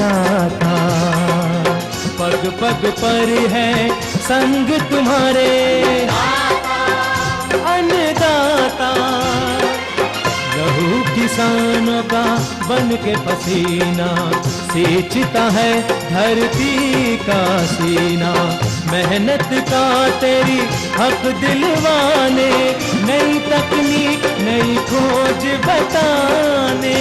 अन्नदाता, पग पग पर है संग तुम्हारे अन्नदाता। लहू किसानों का बन के पसीना सींचता है धरती का सीना। मेहनत का तेरी हक दिलवाने, नई तकनीक नई खोज बताने।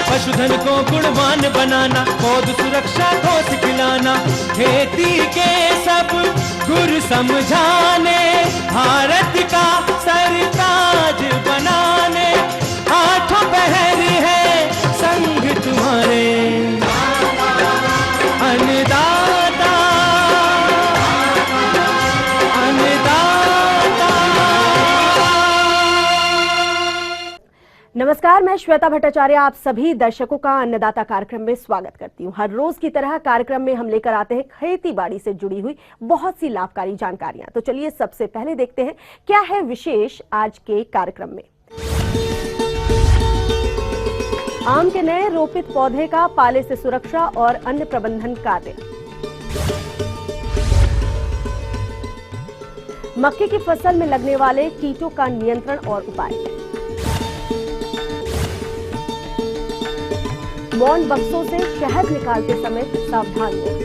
पशुधन को गुणवान बनाना, पौध सुरक्षा को सिखलाना, खेती के सब गुर समझाने, भारत का सरताज बनाने। आठों पहर है संग तुम्हारे अन्नदाता, अन्नदाता। नमस्कार, मैं श्वेता भट्टाचार्य आप सभी दर्शकों का अन्नदाता कार्यक्रम में स्वागत करती हूं। हर रोज की तरह कार्यक्रम में हम लेकर आते हैं खेती बाड़ी से जुड़ी हुई बहुत सी लाभकारी जानकारियां। तो चलिए सबसे पहले देखते हैं क्या है विशेष आज के कार्यक्रम में। आम के नए रोपित पौधे का पाले से सुरक्षा और अन्य प्रबंधन कार्य। मक्के की फसल में लगने वाले कीटों का नियंत्रण और उपाय। मौन बक्सों से शहद निकालते समय सावधानियां।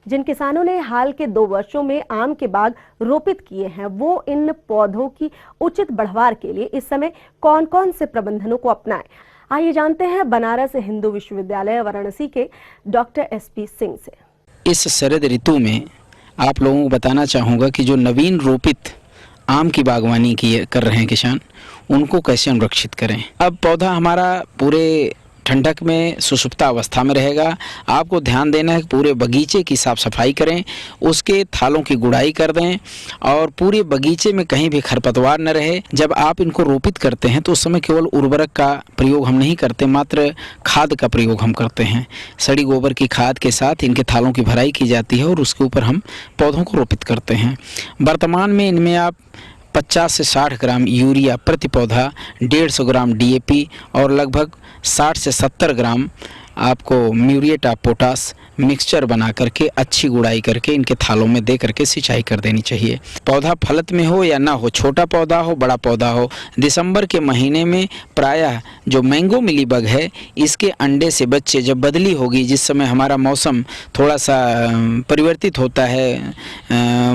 जिन किसानों ने हाल के 2 वर्षों में आम के बाग रोपित किए हैं, वो इन पौधों की उचित बढ़वार के लिए इस समय कौन कौन से प्रबंधनों को अपनाएं। आइए जानते हैं बनारस हिंदू विश्वविद्यालय वाराणसी के डॉक्टर SP सिंह से। इस शरद ऋतु में आप लोगों को बताना चाहूँगा कि जो नवीन रोपित आम की बागवानी कर रहे हैं किसान, उनको कैसे संरक्षित करें। अब पौधा हमारा पूरे ठंडक में सुसुप्ता अवस्था में रहेगा। आपको ध्यान देना है कि पूरे बगीचे की साफ़ सफाई करें, उसके थालों की गुड़ाई कर दें और पूरे बगीचे में कहीं भी खरपतवार न रहे। जब आप इनको रोपित करते हैं तो उस समय केवल उर्वरक का प्रयोग हम नहीं करते, मात्र खाद का प्रयोग हम करते हैं। सड़ी गोबर की खाद के साथ इनके थालों की भराई की जाती है और उसके ऊपर हम पौधों को रोपित करते हैं। वर्तमान में इनमें आप 50 से 60 ग्राम यूरिया प्रति पौधा, 150 ग्राम DAP और लगभग 60 से 70 ग्राम आपको म्यूरेट ऑफ पोटास मिक्सचर बना करके अच्छी गुड़ाई करके इनके थालों में दे करके सिंचाई कर देनी चाहिए। पौधा फलत में हो या ना हो, छोटा पौधा हो बड़ा पौधा हो, दिसंबर के महीने में प्रायः जो मैंगो मिलीबग है, इसके अंडे से बच्चे जब बदली होगी, जिस समय हमारा मौसम थोड़ा सा परिवर्तित होता है,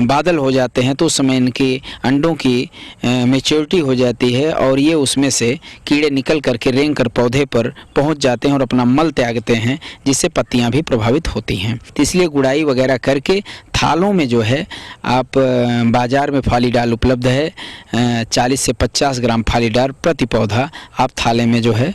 बादल हो जाते हैं, तो उस समय इनके अंडों की मैच्योरिटी हो जाती है और ये उसमें से कीड़े निकल करके रेंग कर पौधे पर पहुँच जाते हैं और अपना मल त्यागते हैं, जिससे पत्तियाँ भी प्रभावित होती हैं। तो इसलिए गुड़ाई वगैरह करके थालों में जो है आप बाज़ार में फालीडाल उपलब्ध है, 40 से 50 ग्राम फालीडाल प्रति पौधा आप थाले में जो है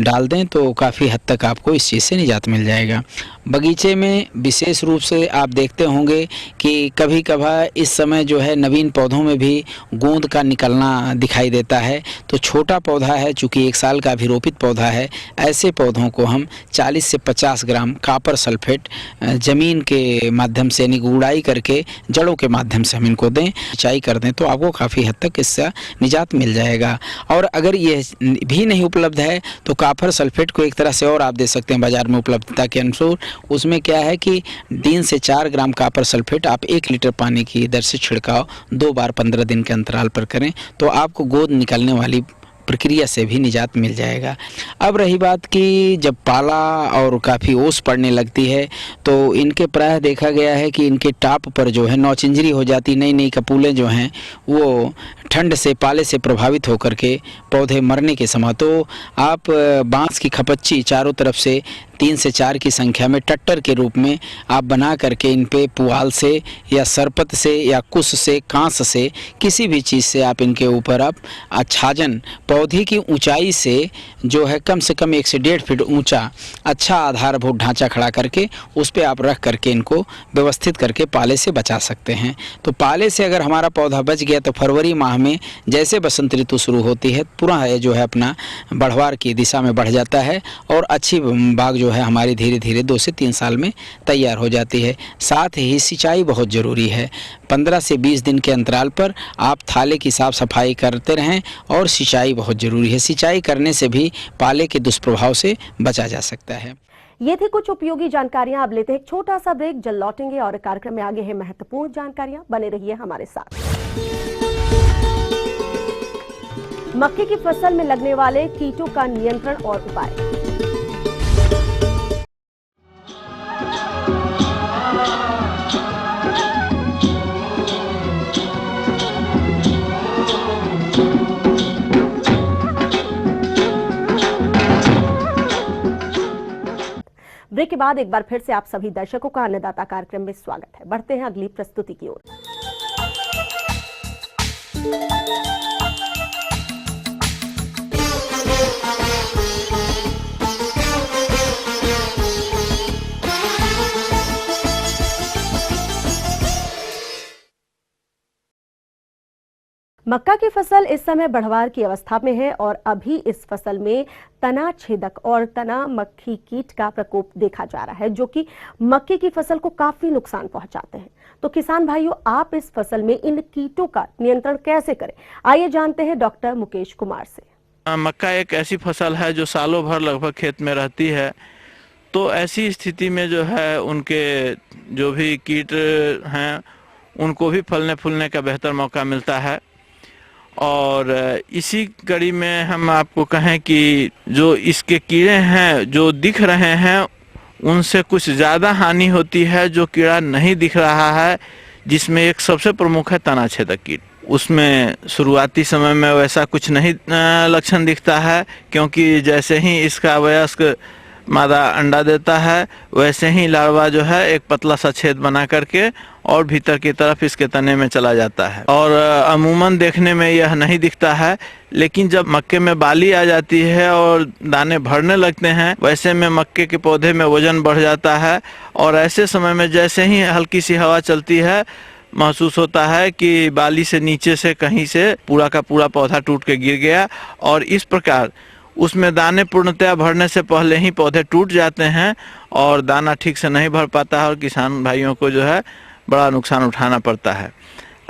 डाल दें तो काफ़ी हद तक आपको इस चीज़ से निजात मिल जाएगा। बगीचे में विशेष रूप से आप देखते होंगे कि कभी कभार इस समय जो है नवीन पौधों में भी गोंद का निकलना दिखाई देता है। तो छोटा पौधा है, चूँकि 1 साल का भी रोपित पौधा है, ऐसे पौधों को हम 40 से 50 ग्राम कॉपर सल्फेट ज़मीन के माध्यम से यानी गुड़ाई करके जड़ों के माध्यम से हम इनको दें, सिंचाई कर दें तो आपको काफ़ी हद तक इससे निजात मिल जाएगा। और अगर ये भी नहीं उपलब्ध है तो कॉपर सल्फेट को एक तरह से और आप दे सकते हैं बाज़ार में उपलब्धता के अनुसार। उसमें क्या है कि 3 से 4 ग्राम कॉपर सल्फेट आप 1 लीटर पानी की दर से छिड़काव 2 बार 15 दिन के अंतराल पर करें तो आपको गोंद निकलने वाली प्रक्रिया से भी निजात मिल जाएगा। अब रही बात कि जब पाला और काफ़ी ओस पड़ने लगती है तो इनके प्रायः देखा गया है कि इनके टाप पर जो है नौचिंजरी हो जाती, नई नई कपूलें जो हैं वो ठंड से पाले से प्रभावित होकर के पौधे मरने के समय तो आप बांस की खपच्ची चारों तरफ से 3 से 4 की संख्या में टट्टर के रूप में आप बना करके इन पे पुआल से या सरपत से या कुश से कांस से किसी भी चीज़ से आप इनके ऊपर आप आच्छादन पौधे की ऊंचाई से जो है कम से कम 1 से 1.5 फीट ऊंचा अच्छा आधारभूत ढांचा खड़ा करके उस पर आप रख करके इनको व्यवस्थित करके पाले से बचा सकते हैं। तो पाले से अगर हमारा पौधा बच गया तो फरवरी माह में जैसे बसंत ऋतु शुरू होती है पूरा जो है अपना बढ़वार की दिशा में बढ़ जाता है और अच्छी बाग जो है हमारी धीरे धीरे 2 से 3 साल में तैयार हो जाती है। साथ ही सिंचाई बहुत ज़रूरी है। 15 से 20 दिन के अंतराल पर आप थाले की साफ सफाई करते रहें और सिंचाई बहुत ज़रूरी है। सिंचाई करने से भी पाले के दुष्प्रभाव से बचा जा सकता है। ये थी कुछ उपयोगी जानकारियां। अब लेते हैं एक छोटा सा ब्रेक, जल्द लौटेंगे और कार्यक्रम में आगे है महत्वपूर्ण जानकारियां। बने रहिए हमारे साथ। मक्के की फसल में लगने वाले कीटों का नियंत्रण और उपाय। ब्रेक के बाद एक बार फिर से आप सभी दर्शकों का अन्नदाता कार्यक्रम में स्वागत है। बढ़ते हैं अगली प्रस्तुति की ओर। मक्का की फसल इस समय बढ़वार की अवस्था में है और अभी इस फसल में तना छेदक और तना मक्खी कीट का प्रकोप देखा जा रहा है, जो कि मक्के की फसल को काफी नुकसान पहुंचाते हैं। तो किसान भाइयों, आप इस फसल में इन कीटों का नियंत्रण कैसे करें, आइए जानते हैं डॉक्टर मुकेश कुमार से। मक्का एक ऐसी फसल है जो सालों भर लगभग खेत में रहती है, तो ऐसी स्थिति में जो है उनके जो भी कीट हैं उनको भी फलने फूलने का बेहतर मौका मिलता है। और इसी कड़ी में हम आपको कहें कि जो इसके कीड़े हैं जो दिख रहे हैं उनसे कुछ ज़्यादा हानि होती है जो कीड़ा नहीं दिख रहा है, जिसमें एक सबसे प्रमुख है तना छेदक कीट। उसमें शुरुआती समय में वैसा कुछ नहीं लक्षण दिखता है, क्योंकि जैसे ही इसका वयस्क मादा अंडा देता है वैसे ही लार्वा जो है एक पतला सा छेद बना करके और भीतर की तरफ इसके तने में चला जाता है और अमूमन देखने में यह नहीं दिखता है। लेकिन जब मक्के में बाली आ जाती है और दाने भरने लगते हैं, वैसे में मक्के के पौधे में वजन बढ़ जाता है और ऐसे समय में जैसे ही हल्की सी हवा चलती है महसूस होता है कि बाली से नीचे से कहीं से पूरा का पूरा पौधा टूट के गिर गया और इस प्रकार उसमें दाने पूर्णतया भरने से पहले ही पौधे टूट जाते हैं और दाना ठीक से नहीं भर पाता है और किसान भाइयों को जो है बड़ा नुकसान उठाना पड़ता है।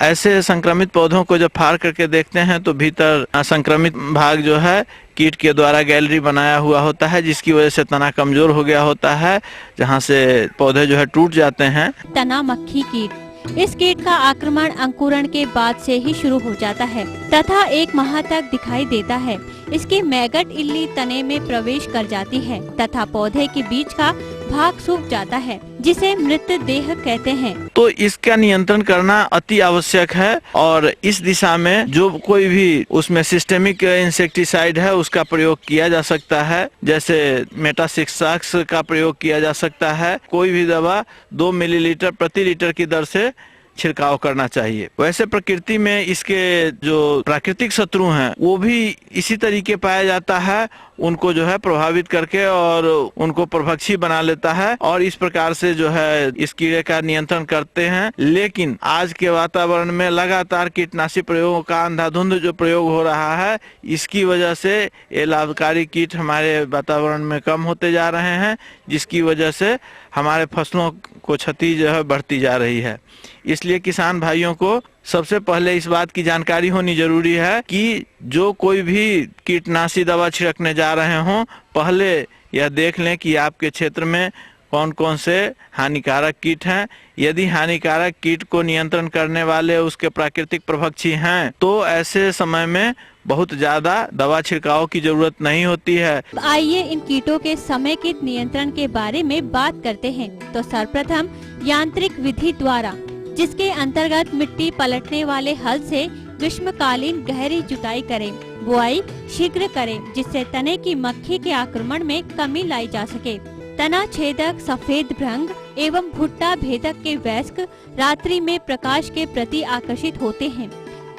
ऐसे संक्रमित पौधों को जब फाड़ करके देखते हैं तो भीतर संक्रमित भाग जो है कीट के द्वारा गैलरी बनाया हुआ होता है, जिसकी वजह से तना कमजोर हो गया होता है, जहां से पौधे जो है टूट जाते हैं। तना मक्खी कीट, इस कीट का आक्रमण अंकुरण के बाद से ही शुरू हो जाता है तथा 1 माह तक दिखाई देता है। इसकी मैगट इल्ली तने में प्रवेश कर जाती है तथा पौधे के बीच का भाग सूख जाता है, जिसे मृत देह कहते हैं। तो इसका नियंत्रण करना अति आवश्यक है और इस दिशा में जो कोई भी उसमें सिस्टेमिक इंसेक्टिसाइड है उसका प्रयोग किया जा सकता है। जैसे मेटासिक्साक्स का प्रयोग किया जा सकता है। कोई भी दवा 2 मिलीलीटर प्रति लीटर की दर से छिड़काव करना चाहिए। वैसे प्रकृति में इसके जो प्राकृतिक शत्रु हैं वो भी इसी तरीके पाया जाता है, उनको जो है प्रभावित करके और उनको प्रभक्षी बना लेता है और इस प्रकार से जो है इस कीड़े का नियंत्रण करते हैं। लेकिन आज के वातावरण में लगातार कीटनाशी प्रयोगों का अंधाधुंध जो प्रयोग हो रहा है, इसकी वजह से ये लाभकारी कीट हमारे वातावरण में कम होते जा रहे हैं, जिसकी वजह से हमारे फसलों को क्षति जो है बढ़ती जा रही है। इसलिए किसान भाइयों को सबसे पहले इस बात की जानकारी होनी जरूरी है कि जो कोई भी कीटनाशी दवा छिड़कने जा रहे हों, पहले यह देख लें कि आपके क्षेत्र में कौन कौन से हानिकारक कीट हैं। यदि हानिकारक कीट को नियंत्रण करने वाले उसके प्राकृतिक प्रभक्षी हैं तो ऐसे समय में बहुत ज्यादा दवा छिड़काव की जरूरत नहीं होती है। आइए इन कीटों के समेकित नियंत्रण के बारे में बात करते हैं। तो सर्वप्रथम यांत्रिक विधि द्वारा, जिसके अंतर्गत मिट्टी पलटने वाले हल से ग्रीष्मकालीन गहरी जुताई करें, बुआई शीघ्र करें, जिससे तने की मक्खी के आक्रमण में कमी लाई जा सके। तना छेदक, सफेद भृंग एवं भुट्टा भेदक के वयस्क रात्रि में प्रकाश के प्रति आकर्षित होते हैं,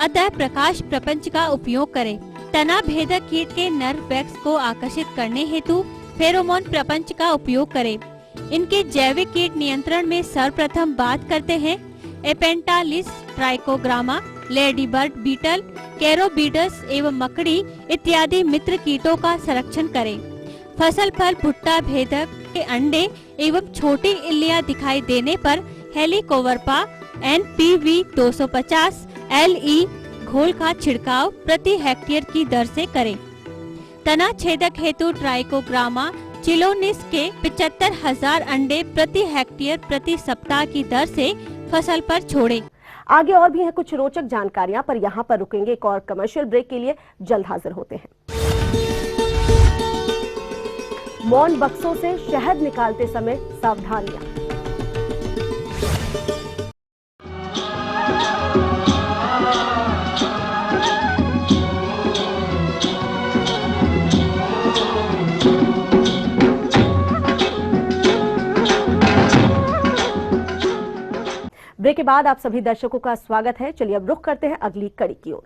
अतः प्रकाश प्रपंच का उपयोग करें। तना भेदक कीट के नर वैक्स को आकर्षित करने हेतु फेरोमोन प्रपंच का उपयोग करें। इनके जैविक कीट नियंत्रण में सर्वप्रथम बात करते हैं एपेंटालिस ट्राइकोग्रामा, लेडी बर्ड बीटल, कैरोबीडस एवं मकड़ी इत्यादि मित्र कीटों का संरक्षण करें। फसल पर भुट्टा भेदक के अंडे एवं छोटी इल्लियां दिखाई देने पर हेलिकोवर्पा NPV 250 LE घोल का छिड़काव प्रति हेक्टेयर की दर से करें। तना छेदक हेतु ट्राइकोग्रामा चिलोनिस के 75,000 अंडे प्रति हेक्टेयर प्रति सप्ताह की दर से फसल पर छोड़ें। आगे और भी है कुछ रोचक जानकारियां, पर यहाँ पर रुकेंगे एक और कमर्शियल ब्रेक के लिए। जल्द हाजिर होते हैं। मौन बक्सों से शहद निकालते समय सावधानियां। ब्रेक के बाद आप सभी दर्शकों का स्वागत है। चलिए अब रुख करते हैं अगली कड़ी की ओर।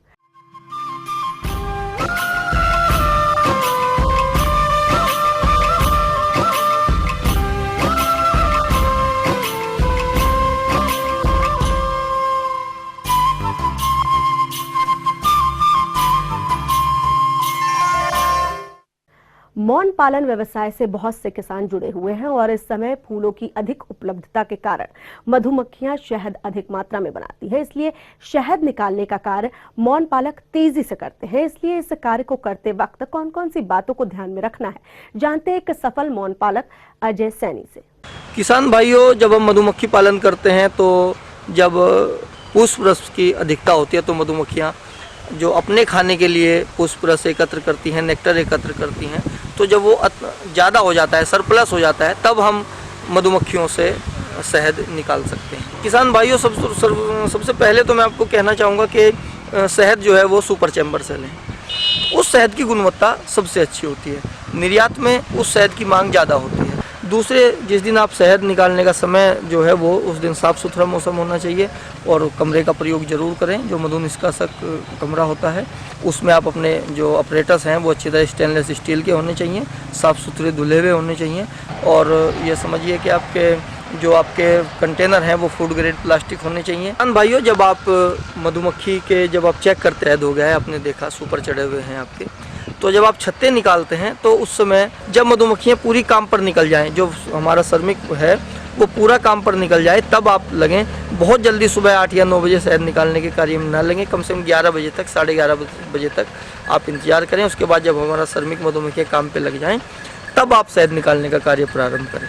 मौन पालन व्यवसाय से बहुत से किसान जुड़े हुए हैं और इस समय फूलों की अधिक उपलब्धता के कारण मधुमक्खियां शहद अधिक मात्रा में बनाती है, इसलिए शहद निकालने का कार्य मौन पालक तेजी से करते हैं। इसलिए इस कार्य को करते वक्त कौन कौन सी बातों को ध्यान में रखना है, जानते हैं एक सफल मौन पालक अजय सैनी से। किसान भाइयों, जब हम मधुमक्खी पालन करते हैं तो जब पुष्प रस की अधिकता होती है तो मधुमक्खियाँ जो अपने खाने के लिए पुष्प रस एकत्र करती हैं, नेक्टर एकत्र करती हैं, तो जब वो ज़्यादा हो जाता है, सरप्लस हो जाता है, तब हम मधुमक्खियों से शहद निकाल सकते हैं। किसान भाइयों, सबसे पहले तो मैं आपको कहना चाहूँगा कि शहद जो है वो सुपर चैम्बर से लें। उस शहद की गुणवत्ता सबसे अच्छी होती है। निर्यात में उस शहद की मांग ज़्यादा होती है। दूसरे, जिस दिन आप शहद निकालने का समय जो है वो उस दिन साफ़ सुथरा मौसम होना चाहिए और कमरे का प्रयोग जरूर करें। जो मधु निष्कासक कमरा होता है उसमें आप अपने जो ऑपरेटर्स हैं वो अच्छी तरह स्टेनलेस स्टील के होने चाहिए, साफ़ सुथरे धुले हुए होने चाहिए। और ये समझिए कि आपके कंटेनर हैं वो फूड ग्रेड प्लास्टिक होने चाहिए। भाइयों, जब आप मधुमक्खी के जब आप चेक करते हैं, हो गया है, आपने देखा सुपर चढ़े हुए हैं आपके, तो जब आप छत्ते निकालते हैं तो उस समय जब मधुमक्खियाँ पूरी काम पर निकल जाएं, जो हमारा श्रमिक है वो पूरा काम पर निकल जाए, तब आप लगें। बहुत जल्दी सुबह 8 या 9 बजे शहद निकालने के कार्य में ना लगें। कम से कम 11 बजे तक, 11:30 बजे तक आप इंतजार करें। उसके बाद जब हमारा श्रमिक मधुमक्खियाँ काम पे लग जाएं, तब आप शहद निकालने का कार्य प्रारंभ करें।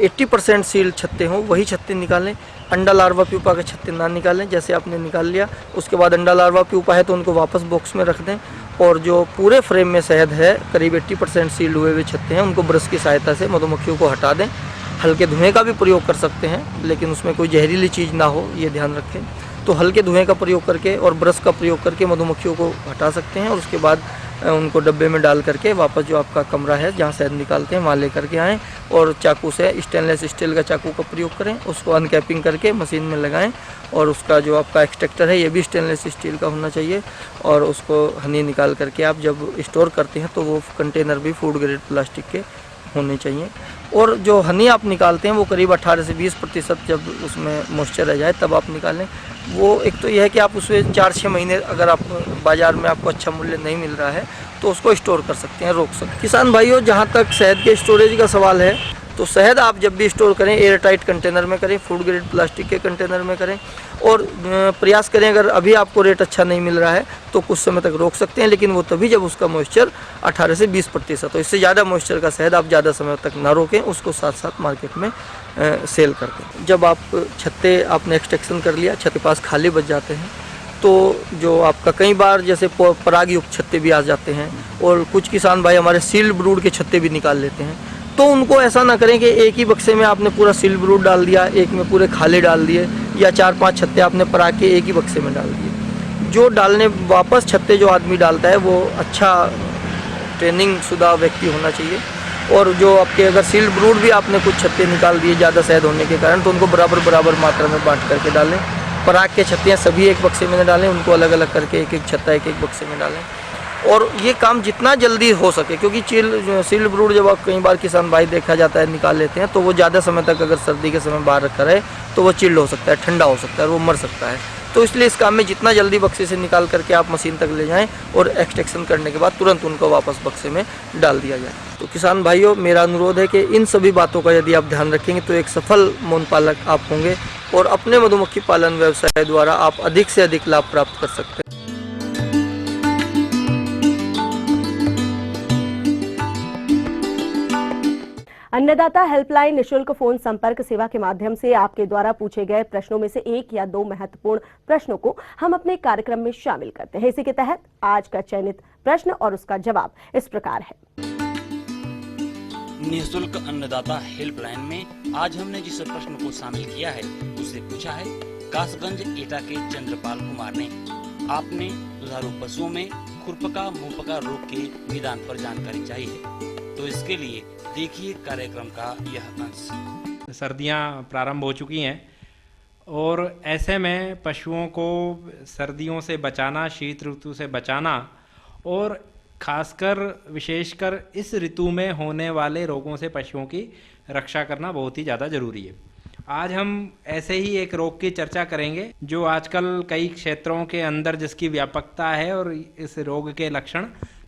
80% सील छत्ते हों वही छत्ते निकालें। अंडा लार्वा प्यूपा के छत्ते ना निकालें। जैसे आपने निकाल लिया, उसके बाद अंडा लार्वा प्यूपा है तो उनको वापस बॉक्स में रख दें। और जो पूरे फ्रेम में शहद है, करीब 80% सील्ड हुए हुए छत्ते हैं, उनको ब्रश की सहायता से मधुमक्खियों को हटा दें। हल्के धुएं का भी प्रयोग कर सकते हैं, लेकिन उसमें कोई जहरीली चीज़ ना हो, ये ध्यान रखें। तो हल्के धुएं का प्रयोग करके और ब्रश का प्रयोग करके मधुमक्खियों को हटा सकते हैं। और उसके बाद उनको डब्बे में डाल करके वापस जो आपका कमरा है जहाँ शहद निकालते हैं वहाँ ले करके आएँ और चाकू से, स्टेनलेस स्टील का चाकू का प्रयोग करें। उसको अनकैपिंग करके मशीन में लगाएं और उसका जो आपका एक्सट्रैक्टर है ये भी स्टेनलेस स्टील का होना चाहिए। और उसको हनी निकाल करके आप जब स्टोर करते हैं तो वो कंटेनर भी फूड ग्रेड प्लास्टिक के होने चाहिए। और जो हनी आप निकालते हैं वो करीब 18 से 20% जब उसमें मॉइस्चर रह जाए तब आप निकालें। वो एक तो यह है कि आप उसमें 4-6 महीने, अगर आप बाज़ार में आपको अच्छा मूल्य नहीं मिल रहा है तो उसको स्टोर कर सकते हैं, रोक सकते हैं। किसान भाइयों, जहाँ तक शहद के स्टोरेज का सवाल है, तो शहद आप जब भी स्टोर करें एयर टाइट कंटेनर में करें, फूड ग्रेड प्लास्टिक के कंटेनर में करें। और प्रयास करें, अगर अभी आपको रेट अच्छा नहीं मिल रहा है तो कुछ समय तक रोक सकते हैं, लेकिन वो तभी जब उसका मॉइस्चर 18 से 20% हो। इससे ज़्यादा मॉइस्चर का शहद आप ज़्यादा समय तक ना रोकें, उसको साथ साथ मार्केट में सेल कर दें। जब आप छत्ते आपने एक्सट्रैक्शन कर लिया, छत के पास खाली बच जाते हैं, तो जो आपका कई बार जैसे परागयुक्त छत्ते भी आ जाते हैं और कुछ किसान भाई हमारे सील्ड ब्रूड के छत्ते भी निकाल लेते हैं। तो उनको ऐसा ना करें कि एक ही बक्से में आपने पूरा सील्ड ब्रूड डाल दिया, एक में पूरे खाले डाल दिए, या 4-5 छत्ते आपने पराग के एक ही बक्से में डाल दिए। जो डालने वापस छत्ते जो आदमी डालता है वो अच्छा ट्रेनिंग शुदा व्यक्ति होना चाहिए। और जो आपके अगर सील्ड ब्रूड भी आपने कुछ छत्ते निकाल दिए ज़्यादा शहद होने के कारण, तो उनको बराबर मात्रा में बांट करके डालें। पराग के छत्ते सभी एक बक्से में न डालें, उनको अलग अलग करके एक एक छत्ता एक एक बक्से में डालें। और ये काम जितना जल्दी हो सके, क्योंकि सील्ड ब्रूड जब कई बार किसान भाई देखा जाता है निकाल लेते हैं तो वो ज़्यादा समय तक अगर सर्दी के समय बाहर रखा रहे तो वो चिल्ड हो सकता है, ठंडा हो सकता है और वो मर सकता है। तो इसलिए इस काम में जितना जल्दी बक्से से निकाल करके आप मशीन तक ले जाएं और एक्सट्रैक्शन करने के बाद तुरंत उनको वापस बक्से में डाल दिया जाए। तो किसान भाइयों, मेरा अनुरोध है कि इन सभी बातों का यदि आप ध्यान रखेंगे तो एक सफल मौन पालक आप होंगे और अपने मधुमक्खी पालन व्यवसाय द्वारा आप अधिक से अधिक लाभ प्राप्त कर सकते हैं। अन्नदाता हेल्पलाइन निशुल्क फोन संपर्क सेवा के माध्यम से आपके द्वारा पूछे गए प्रश्नों में से एक या दो महत्वपूर्ण प्रश्नों को हम अपने कार्यक्रम में शामिल करते हैं। इसी के तहत आज का चयनित प्रश्न और उसका जवाब इस प्रकार है। निःशुल्क अन्नदाता हेल्पलाइन में आज हमने जिस प्रश्न को शामिल किया है उसे पूछा है कासगंज एटा के चंद्रपाल कुमार ने। आपने दुधारू पशुओं में खुरपका मुंहपका रोग के निदान पर जानकारी चाहिए, तो इसके लिए देखिए कार्यक्रम का यह अंश। सर्दियां प्रारंभ हो चुकी हैं और ऐसे में पशुओं को सर्दियों से बचाना, शीत ऋतु से बचाना और खासकर विशेषकर इस ऋतु में होने वाले रोगों से पशुओं की रक्षा करना बहुत ही ज़्यादा ज़रूरी है। आज हम ऐसे ही एक रोग की चर्चा करेंगे जो आजकल कई क्षेत्रों के अंदर जिसकी व्यापकता है और इस रोग के लक्षण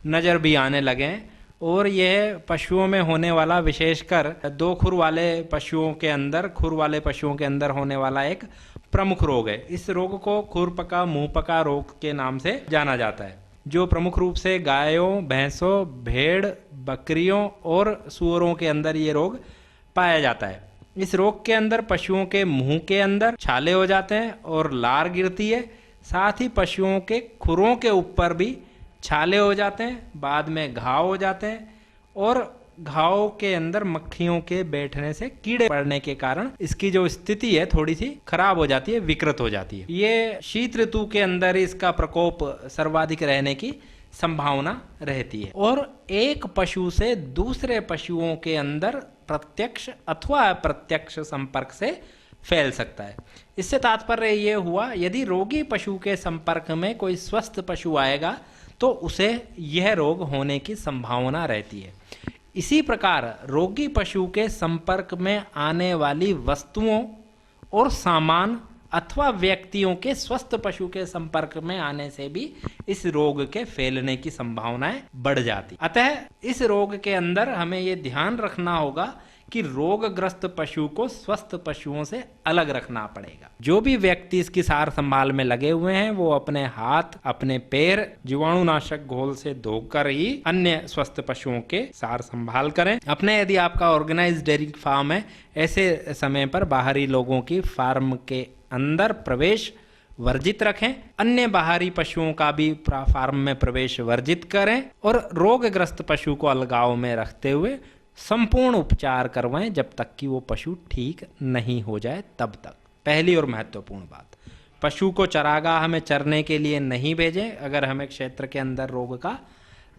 नज़र भी आने लगे हैं, और यह पशुओं में होने वाला विशेषकर दो खुर वाले पशुओं के अंदर होने वाला एक प्रमुख रोग है। इस रोग को खुरपका मुंहपका रोग के नाम से जाना जाता है, जो प्रमुख रूप से गायों, भैंसों, भेड़, बकरियों और सूअरों के अंदर ये रोग पाया जाता है। इस रोग के अंदर पशुओं के मुंह के अंदर छाले हो जाते हैं और लार गिरती है। साथ ही पशुओं के खुरों के ऊपर भी छाले हो जाते हैं, बाद में घाव हो जाते हैं और घाव के अंदर मक्खियों के बैठने से कीड़े पड़ने के कारण इसकी जो स्थिति है थोड़ी सी खराब हो जाती है, विकृत हो जाती है। ये शीत ऋतु के अंदर इसका प्रकोप सर्वाधिक रहने की संभावना रहती है और एक पशु से दूसरे पशुओं के अंदर प्रत्यक्ष अथवा अप्रत्यक्ष संपर्क से फैल सकता है। इससे तात्पर्य ये हुआ, यदि रोगी पशु के संपर्क में कोई स्वस्थ पशु आएगा तो उसे यह रोग होने की संभावना रहती है। इसी प्रकार रोगी पशु के संपर्क में आने वाली वस्तुओं और सामान अथवा व्यक्तियों के स्वस्थ पशु के संपर्क में आने से भी इस रोग के फैलने की संभावनाएं बढ़ जाती। अतः इस रोग के अंदर हमें ये ध्यान रखना होगा कि रोगग्रस्त पशु को स्वस्थ पशुओं से अलग रखना पड़ेगा। जो भी व्यक्ति इसकी सार संभाल में लगे हुए हैं वो अपने हाथ, अपने पैर जीवाणुनाशक घोल से धोकर ही अन्य स्वस्थ पशुओं के सार संभाल करें। अपने यदि आपका ऑर्गेनाइज्ड डेयरी फार्म है, ऐसे समय पर बाहरी लोगों की फार्म के अंदर प्रवेश वर्जित रखें। अन्य बाहरी पशुओं का भी फार्म में प्रवेश वर्जित करें और रोगग्रस्त पशु को अलगाव में रखते हुए संपूर्ण उपचार करवाएं जब तक कि वो पशु ठीक नहीं हो जाए तब तक। पहली और महत्वपूर्ण बात, पशु को चरागाह में चरने के लिए नहीं भेजें अगर हमें क्षेत्र के अंदर रोग का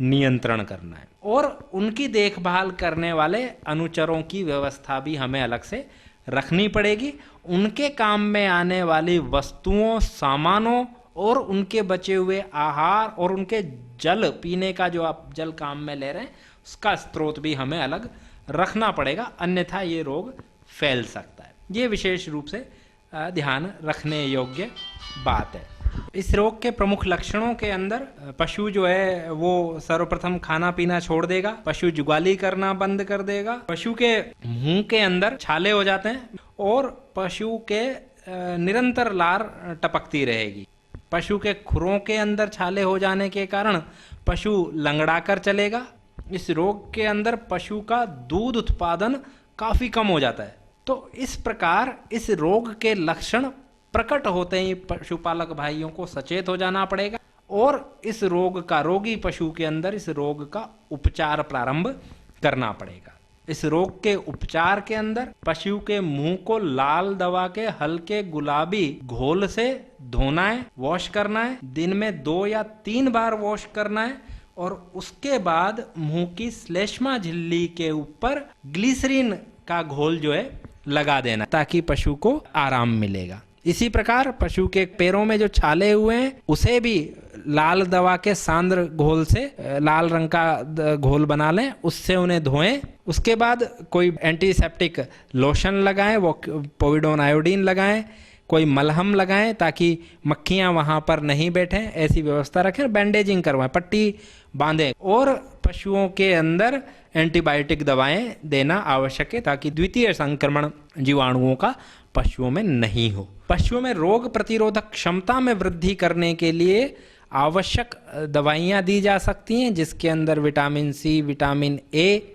नियंत्रण करना है, और उनकी देखभाल करने वाले अनुचरों की व्यवस्था भी हमें अलग से रखनी पड़ेगी। उनके काम में आने वाली वस्तुओं, सामानों और उनके बचे हुए आहार और उनके जल पीने का जो आप जल काम में ले रहे हैं उसका स्रोत भी हमें अलग रखना पड़ेगा, अन्यथा ये रोग फैल सकता है। ये विशेष रूप से ध्यान रखने योग्य बात है। इस रोग के प्रमुख लक्षणों के अंदर पशु जो है वो सर्वप्रथम खाना पीना छोड़ देगा, पशु जुगाली करना बंद कर देगा, पशु के मुंह के अंदर छाले हो जाते हैं और पशु के निरंतर लार टपकती रहेगी। पशु के खुरों के अंदर छाले हो जाने के कारण पशु लंगड़ा कर चलेगा। इस रोग के अंदर पशु का दूध उत्पादन काफी कम हो जाता है। तो इस प्रकार इस रोग के लक्षण प्रकट होते ही पशुपालक भाइयों को सचेत हो जाना पड़ेगा और इस रोग का, रोगी पशु के अंदर इस रोग का उपचार प्रारंभ करना पड़ेगा। इस रोग के उपचार के अंदर पशु के मुंह को लाल दवा के हल्के गुलाबी घोल से धोना है, वॉश करना है, दिन में 2 या 3 बार वॉश करना है और उसके बाद मुंह की श्लेष्मा झिल्ली के ऊपर ग्लिसरीन का घोल जो है लगा देना ताकि पशु को आराम मिलेगा। इसी प्रकार पशु के पैरों में जो छाले हुए हैं उसे भी लाल दवा के सांद्र घोल से लाल रंग का घोल बना लें, उससे उन्हें धोएं। उसके बाद कोई एंटीसेप्टिक लोशन लगाएं, वो पोविडोन आयोडीन लगाएं, कोई मलहम लगाएं ताकि मक्खियां वहां पर नहीं बैठें, ऐसी व्यवस्था रखें। बैंडेजिंग करवाएं, पट्टी बांधें और पशुओं के अंदर एंटीबायोटिक दवाएं देना आवश्यक है ताकि द्वितीय संक्रमण जीवाणुओं का पशुओं में नहीं हो। पशुओं में रोग प्रतिरोधक क्षमता में वृद्धि करने के लिए आवश्यक दवाइयां दी जा सकती हैं, जिसके अंदर विटामिन सी, विटामिन ए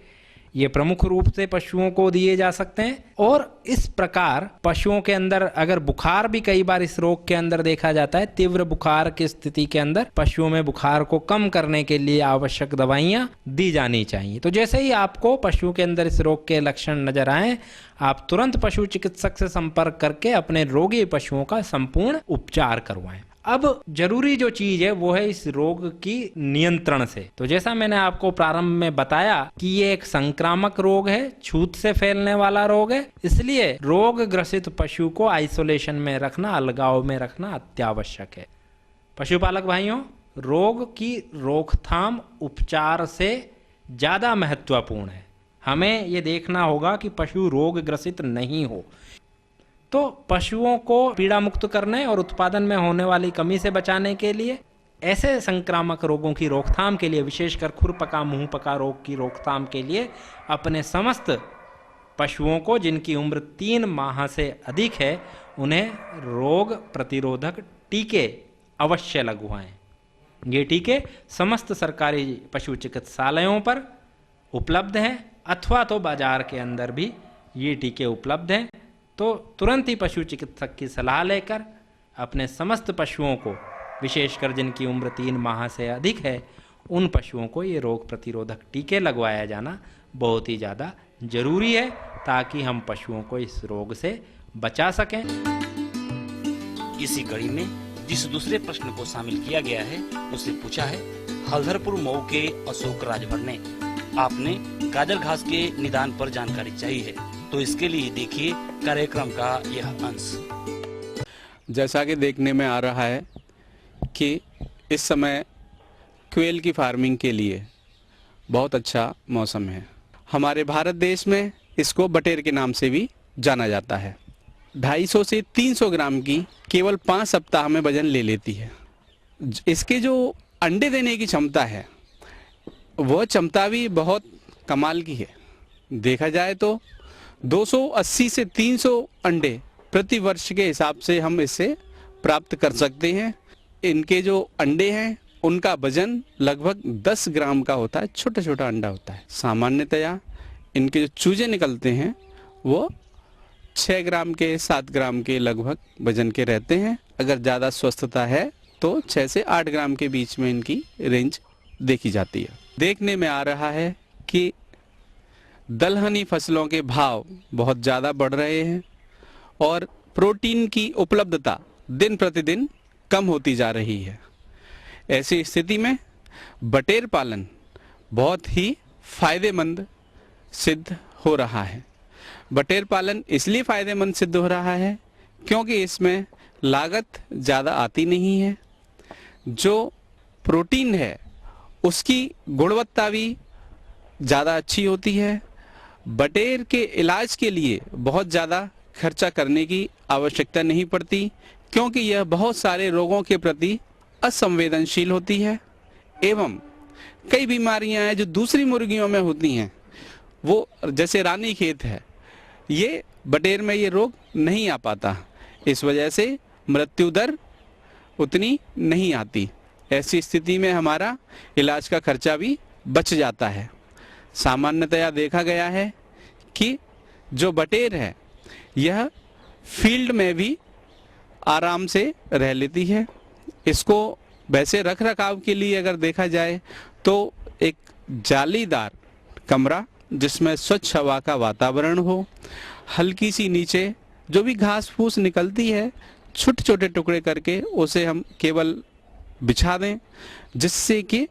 ये प्रमुख रूप से पशुओं को दिए जा सकते हैं। और इस प्रकार पशुओं के अंदर अगर बुखार भी कई बार इस रोग के अंदर देखा जाता है, तीव्र बुखार की स्थिति के अंदर पशुओं में बुखार को कम करने के लिए आवश्यक दवाइयां दी जानी चाहिए। तो जैसे ही आपको पशु के अंदर इस रोग के लक्षण नजर आए, आप तुरंत पशु चिकित्सक से संपर्क करके अपने रोगी पशुओं का संपूर्ण उपचार करवाएं। अब जरूरी जो चीज है वो है इस रोग की नियंत्रण से। तो जैसा मैंने आपको प्रारंभ में बताया कि ये एक संक्रामक रोग है, छूत से फैलने वाला रोग है, इसलिए रोग ग्रसित पशु को आइसोलेशन में रखना, अलगाव में रखना अत्यावश्यक है। पशुपालक भाइयों, रोग की रोकथाम उपचार से ज्यादा महत्वपूर्ण है। हमें ये देखना होगा कि पशु रोग ग्रसित नहीं हो। तो पशुओं को पीड़ा मुक्त करने और उत्पादन में होने वाली कमी से बचाने के लिए, ऐसे संक्रामक रोगों की रोकथाम के लिए, विशेषकर खुरपका मुंहपका रोग की रोकथाम के लिए अपने समस्त पशुओं को जिनकी उम्र 3 माह से अधिक है, उन्हें रोग प्रतिरोधक टीके अवश्य लगवाएं। ये टीके समस्त सरकारी पशु चिकित्सालयों पर उपलब्ध हैं अथवा तो बाजार के अंदर भी ये टीके उपलब्ध हैं। तो तुरंत ही पशु चिकित्सक की सलाह लेकर अपने समस्त पशुओं को, विशेषकर जिनकी उम्र 3 माह से अधिक है, उन पशुओं को ये रोग प्रतिरोधक टीके लगवाया जाना बहुत ही ज़्यादा जरूरी है ताकि हम पशुओं को इस रोग से बचा सकें। इसी कड़ी में जिस दूसरे प्रश्न को शामिल किया गया है उसे पूछा है हल्दरपुर मऊ के अशोक राजभर ने। आपने गाजर घास के निदान पर जानकारी चाहिए है, तो इसके लिए देखिए कार्यक्रम का यह अंश। जैसा कि देखने में आ रहा है कि इस समय क्वेल की फार्मिंग के लिए बहुत अच्छा मौसम है। हमारे भारत देश में इसको बटेर के नाम से भी जाना जाता है। 250 से 300 ग्राम की केवल 5 सप्ताह में वजन ले लेती है। इसके जो अंडे देने की क्षमता है वह क्षमता भी बहुत कमाल की है। देखा जाए तो 280 से 300 अंडे प्रति वर्ष के हिसाब से हम इससे प्राप्त कर सकते हैं। इनके जो अंडे हैं उनका वजन लगभग 10 ग्राम का होता है, छोटा छोटा अंडा होता है। सामान्यतया इनके जो चूजे निकलते हैं वो 6 ग्राम के 7 ग्राम के लगभग वजन के रहते हैं। अगर ज़्यादा स्वस्थता है तो 6 से 8 ग्राम के बीच में इनकी रेंज देखी जाती है। देखने में आ रहा है कि दलहनी फसलों के भाव बहुत ज़्यादा बढ़ रहे हैं और प्रोटीन की उपलब्धता दिन प्रतिदिन कम होती जा रही है। ऐसी स्थिति में बटेर पालन बहुत ही फायदेमंद सिद्ध हो रहा है। बटेर पालन इसलिए फायदेमंद सिद्ध हो रहा है क्योंकि इसमें लागत ज़्यादा आती नहीं है। जो प्रोटीन है उसकी गुणवत्ता भी ज़्यादा अच्छी होती है। बटेर के इलाज के लिए बहुत ज़्यादा खर्चा करने की आवश्यकता नहीं पड़ती क्योंकि यह बहुत सारे रोगों के प्रति असंवेदनशील होती है एवं कई बीमारियां हैं जो दूसरी मुर्गियों में होती हैं, वो जैसे रानीखेत है, ये बटेर में ये रोग नहीं आ पाता। इस वजह से मृत्यु दर उतनी नहीं आती। ऐसी स्थिति में हमारा इलाज का खर्चा भी बच जाता है। सामान्यतया देखा गया है कि जो बटेर है यह फील्ड में भी आराम से रह लेती है। इसको वैसे रख रखाव के लिए अगर देखा जाए तो एक जालीदार कमरा जिसमें स्वच्छ हवा का वातावरण हो, हल्की सी नीचे जो भी घास फूस निकलती है छोटे छोटे टुकड़े करके उसे हम केवल बिछा दें जिससे कि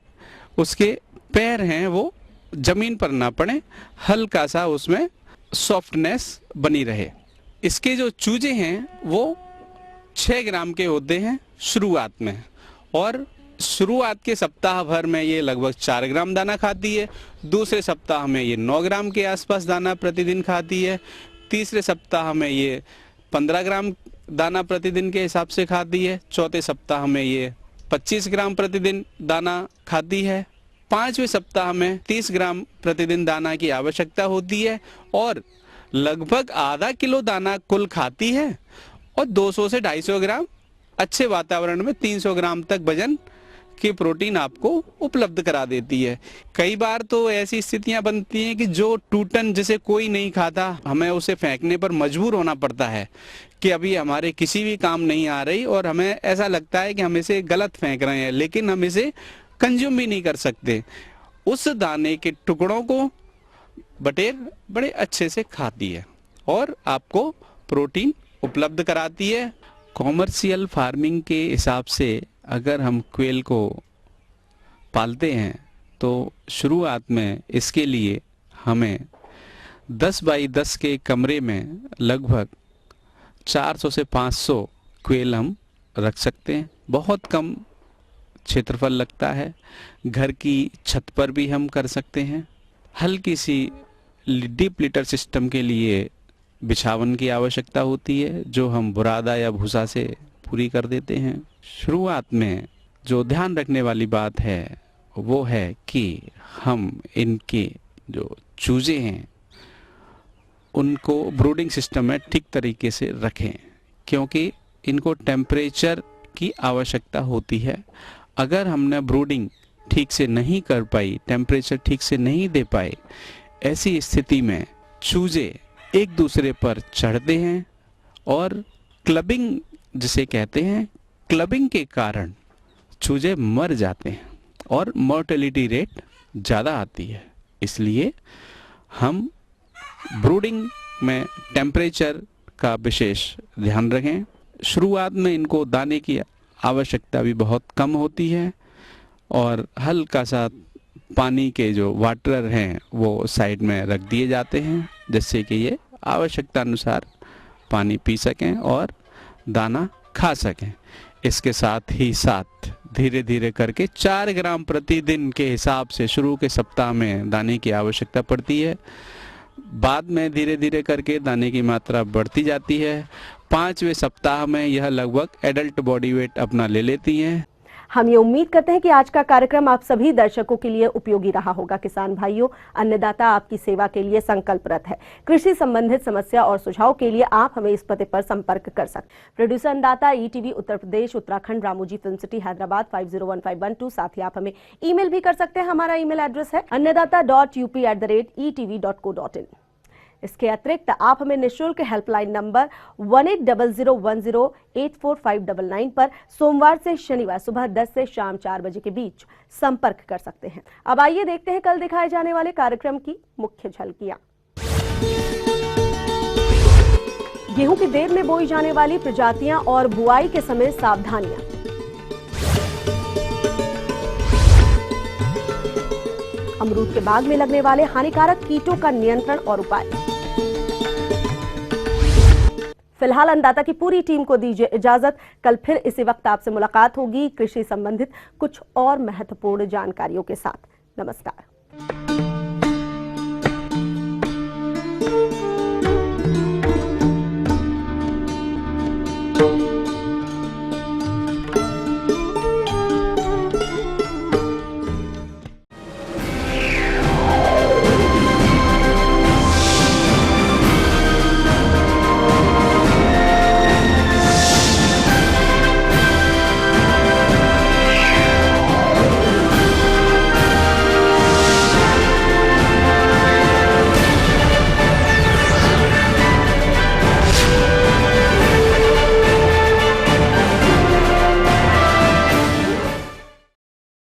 उसके पैर हैं वो जमीन पर ना पड़े, हल्का सा उसमें सॉफ्टनेस बनी रहे। इसके जो चूजे हैं वो 6 ग्राम के होते हैं शुरुआत में और शुरुआत के सप्ताह भर में ये लगभग 4 ग्राम दाना खाती है, दूसरे सप्ताह में ये 9 ग्राम के आसपास दाना प्रतिदिन खाती है, तीसरे सप्ताह में ये 15 ग्राम दाना प्रतिदिन के हिसाब से खाती है, चौथे सप्ताह में ये 25 ग्राम प्रतिदिन दाना खाती है, 5वें सप्ताह में 30 ग्राम प्रतिदिन दाना की आवश्यकता होती है और लगभग आधा किलो दाना कुल खाती है और 200 से 250 ग्राम अच्छे वातावरण में 300 ग्राम तक वजन की प्रोटीन आपको उपलब्ध करा देती है। कई बार तो ऐसी स्थितियां बनती हैं कि जो 2 टन जिसे कोई नहीं खाता, हमें उसे फेंकने पर मजबूर होना पड़ता है कि अभी हमारे किसी भी काम नहीं आ रही और हमें ऐसा लगता है कि हम इसे गलत फेंक रहे हैं, लेकिन हम इसे कंज्यूम भी नहीं कर सकते। उस दाने के टुकड़ों को बटेर बड़े अच्छे से खाती है और आपको प्रोटीन उपलब्ध कराती है। कॉमर्शियल फार्मिंग के हिसाब से अगर हम क्वेल को पालते हैं तो शुरुआत में इसके लिए हमें 10 बाई 10 के कमरे में लगभग 400 से 500 क्वेल हम रख सकते हैं। बहुत कम क्षेत्रफल लगता है। घर की छत पर भी हम कर सकते हैं। हल्की सी डीप लिटर सिस्टम के लिए बिछावन की आवश्यकता होती है, जो हम बुरादा या भूसा से पूरी कर देते हैं। शुरुआत में जो ध्यान रखने वाली बात है वो है कि हम इनके जो चूजे हैं उनको ब्रूडिंग सिस्टम में ठीक तरीके से रखें, क्योंकि इनको टेम्परेचर की आवश्यकता होती है। अगर हमने ब्रूडिंग ठीक से नहीं कर पाई, टेम्परेचर ठीक से नहीं दे पाए, ऐसी स्थिति में चूजे एक दूसरे पर चढ़ते हैं और क्लबिंग जिसे कहते हैं, क्लबिंग के कारण चूजे मर जाते हैं और मोर्टेलिटी रेट ज़्यादा आती है। इसलिए हम ब्रूडिंग में टेम्परेचर का विशेष ध्यान रखें। शुरुआत में इनको दाने की आवश्यकता भी बहुत कम होती है और हल्का सा पानी के जो वाटर हैं वो साइड में रख दिए जाते हैं, जिससे कि ये आवश्यकता अनुसार पानी पी सकें और दाना खा सकें। इसके साथ ही साथ धीरे धीरे करके 4 ग्राम प्रतिदिन के हिसाब से शुरू के सप्ताह में दाने की आवश्यकता पड़ती है। बाद में धीरे धीरे करके दाने की मात्रा बढ़ती जाती है। 5वें सप्ताह में यह लगभग एडल्ट बॉडी वेट अपना ले लेती हैं। हम ये उम्मीद करते हैं कि आज का कार्यक्रम आप सभी दर्शकों के लिए उपयोगी रहा होगा। किसान भाइयों, अन्नदाता आपकी सेवा के लिए संकल्परत है। कृषि संबंधित समस्या और सुझाव के लिए आप हमें इस पते पर संपर्क कर सकते हैं। प्रोड्यूसर अन्नदाता, ETV Uttar Pradesh, Uttarakhand, Ramoji film city, Hyderabad 501512। साथ ही आप हमें ईमेल भी कर सकते हैं। हमारा ईमेल एड्रेस है annadaata.up@etv.co.in। इसके अतिरिक्त आप हमें निःशुल्क हेल्पलाइन नंबर 1800108459 पर सोमवार से शनिवार सुबह 10 से शाम 4 बजे के बीच संपर्क कर सकते हैं। अब आइए देखते हैं कल दिखाए जाने वाले कार्यक्रम की मुख्य झलकियां। गेहूं की देर में बोई जाने वाली प्रजातियां और बुआई के समय सावधानियां। अमरूद के बाग में लगने वाले हानिकारक कीटों का नियंत्रण और उपाय। फिलहाल अन्नदाता की पूरी टीम को दीजिए इजाजत। कल फिर इसी वक्त आपसे मुलाकात होगी कृषि संबंधित कुछ और महत्वपूर्ण जानकारियों के साथ। नमस्कार।